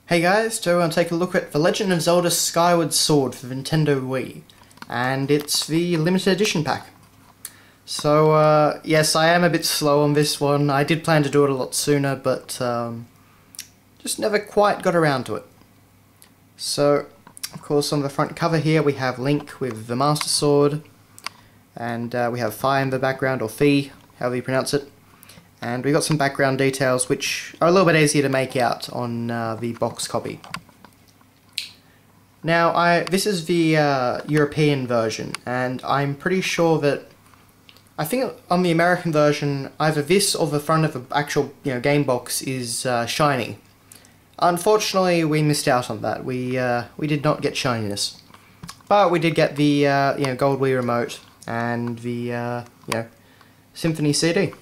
Hey guys, today we're going to take a look at The Legend of Zelda Skyward Sword for Nintendo Wii, and it's the limited edition pack. So, yes, I am a bit slow on this one. I did plan to do it a lot sooner, but just never quite got around to it. So, of course, on the front cover here we have Link with the Master Sword, and we have Fi in the background, or Fi, however you pronounce it. And we've got some background details which are a little bit easier to make out on the box copy. Now, this is the European version, and I'm pretty sure that I think on the American version, either this or the front of the actual game box is shiny. Unfortunately, we missed out on that. We did not get shininess, but we did get the gold Wii remote and the Symphony CD.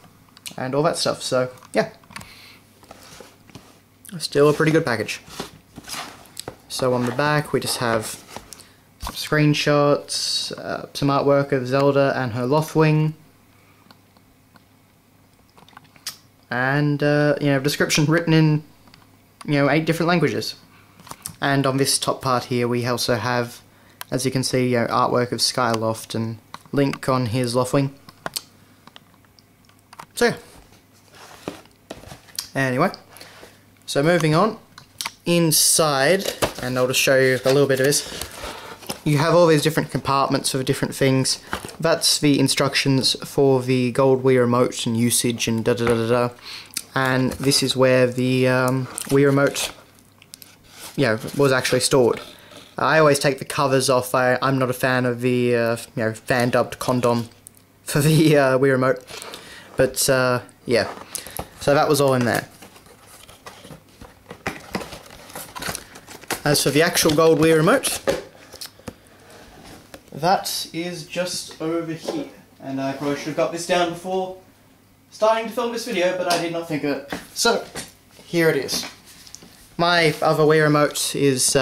And all that stuff, so yeah. Still a pretty good package. So on the back we just have some screenshots, some artwork of Zelda and her Lothwing, and description written in 8 different languages. And on this top part here we also have, as you can see, artwork of Skyloft and Link on his Lothwing. So yeah. Anyway, so moving on, inside, and I'll just show you a little bit of this, you have all these different compartments for different things. That's the instructions for the gold Wii remote and usage and da-da-da-da-da. And this is where the Wii remote was actually stored. I always take the covers off. I'm not a fan of the fan-dubbed condom for the Wii remote. But, yeah. So that was all in there. As for the actual gold Wii remote, that is just over here. And I probably should have got this down before starting to film this video, but I did not think of it. So, here it is. My other Wii remote is,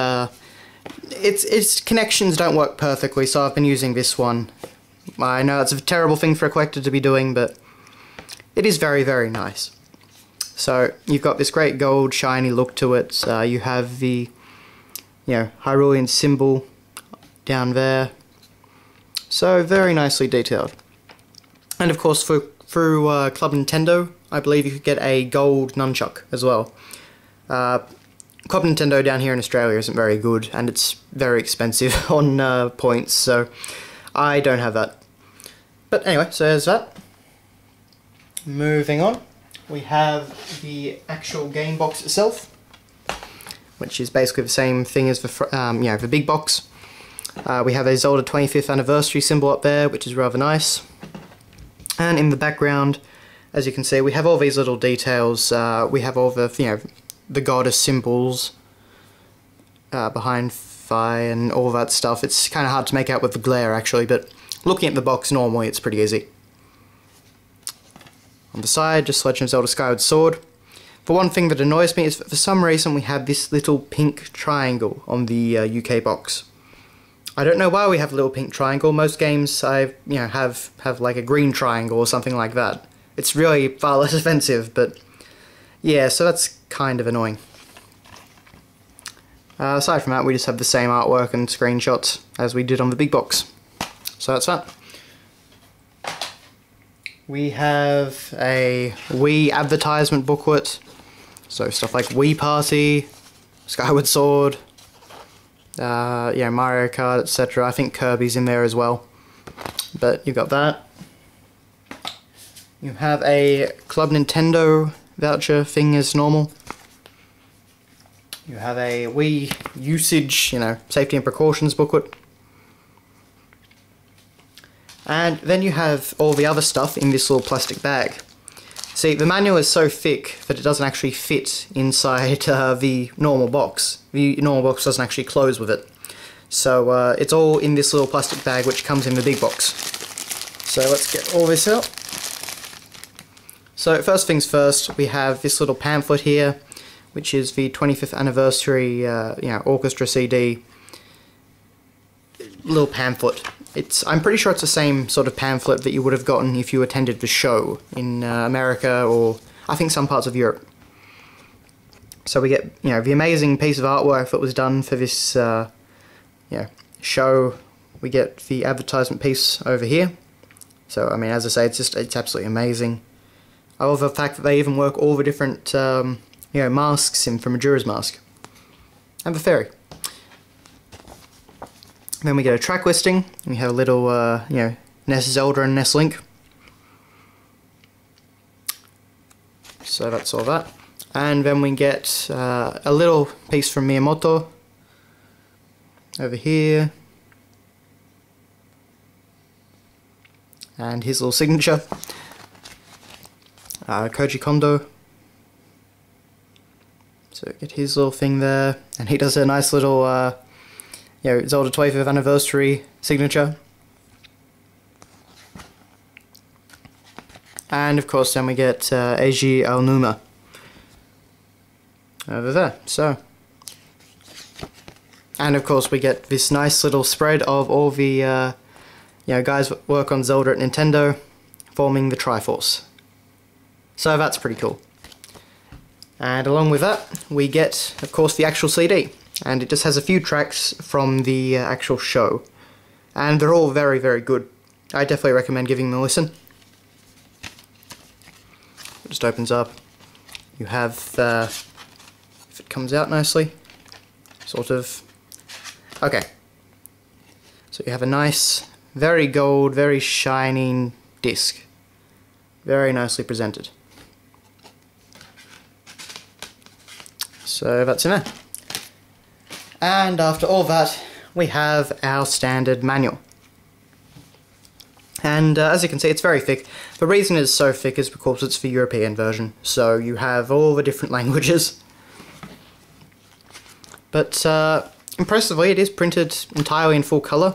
its connections don't work perfectly, so I've been using this one. I know it's a terrible thing for a collector to be doing, but it is very, very nice. So, you've got this great gold, shiny look to it. You have the, Hyrulean symbol down there. So, very nicely detailed. And of course, through Club Nintendo, I believe you could get a gold nunchuck as well. Club Nintendo down here in Australia isn't very good, and it's very expensive on points, so I don't have that. But anyway, so there's that. Moving on, we have the actual game box itself, which is basically the same thing as the big box. We have a Zelda 25th anniversary symbol up there, which is rather nice. And in the background, as you can see, we have all these little details. We have all the the goddess symbols behind Fi and all that stuff. It's kind of hard to make out with the glare actually, but looking at the box normally, it's pretty easy. On the side, just Legend of Zelda Skyward Sword. For one thing that annoys me is that for some reason we have this little pink triangle on the UK box. I don't know why we have a little pink triangle. Most games have like a green triangle or something like that. It's really far less offensive, but yeah, so that's kind of annoying. Aside from that, we just have the same artwork and screenshots as we did on the big box. So that's that. We have a Wii advertisement booklet, so stuff like Wii Party, Skyward Sword, Mario Kart, etc. I think Kirby's in there as well, but you've got that. You have a Club Nintendo voucher thing as normal. You have a Wii usage, safety and precautions booklet. And then you have all the other stuff in this little plastic bag. See, the manual is so thick that it doesn't actually fit inside the normal box. The normal box doesn't actually close with it. So it's all in this little plastic bag which comes in the big box. So let's get all this out. So first things first, we have this little pamphlet here, which is the 25th anniversary orchestra CD little pamphlet. I'm pretty sure it's the same sort of pamphlet that you would have gotten if you attended the show in America or I think some parts of Europe. So we get, you know, the amazing piece of artwork that was done for this, show. We get the advertisement piece over here. So, I mean, as I say, it's absolutely amazing. I love the fact that they even work all the different, masks in from Majora's Mask. And the fairy. Then we get a track listing. We have a little, Ness Zelda and Ness Link. So that's all that. And then we get a little piece from Miyamoto over here. And his little signature. Koji Kondo. So get his little thing there. And he does a nice little, Zelda 25th anniversary signature. And of course then we get Eiji Aonuma over there. So, and of course we get this nice little spread of all the guys that work on Zelda at Nintendo forming the Triforce. So that's pretty cool. And along with that we get of course the actual CD, and it just has a few tracks from the actual show, and they're all very, very good. I definitely recommend giving them a listen. It just opens up. You have, if it comes out nicely, sort of. Okay. So you have a nice, very gold, very shining disc. Very nicely presented. So that's in there. And after all that, we have our standard manual. And as you can see, it's very thick. The reason it's so thick is because it's the European version, so you have all the different languages. But impressively, it is printed entirely in full colour,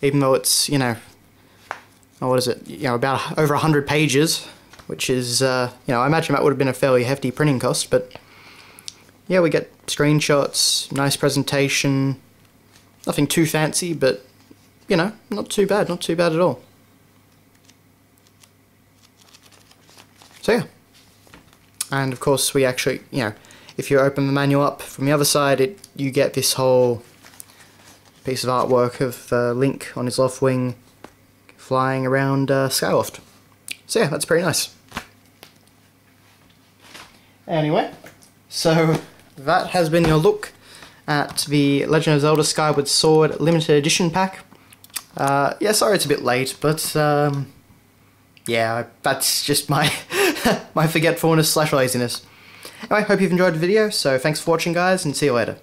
even though it's, what is it, about over 100 pages, which is, I imagine that would have been a fairly hefty printing cost, but yeah, we get screenshots, nice presentation, nothing too fancy, but not too bad at all. So yeah, and of course we actually, if you open the manual up from the other side, you get this whole piece of artwork of Link on his left wing flying around Skyloft. So yeah, that's pretty nice. Anyway, so that has been your look at the Legend of Zelda Skyward Sword Limited Edition pack. Yeah, sorry it's a bit late, but yeah, that's just my my forgetfulness / laziness. Anyway, hope you've enjoyed the video, so thanks for watching guys, and see you later.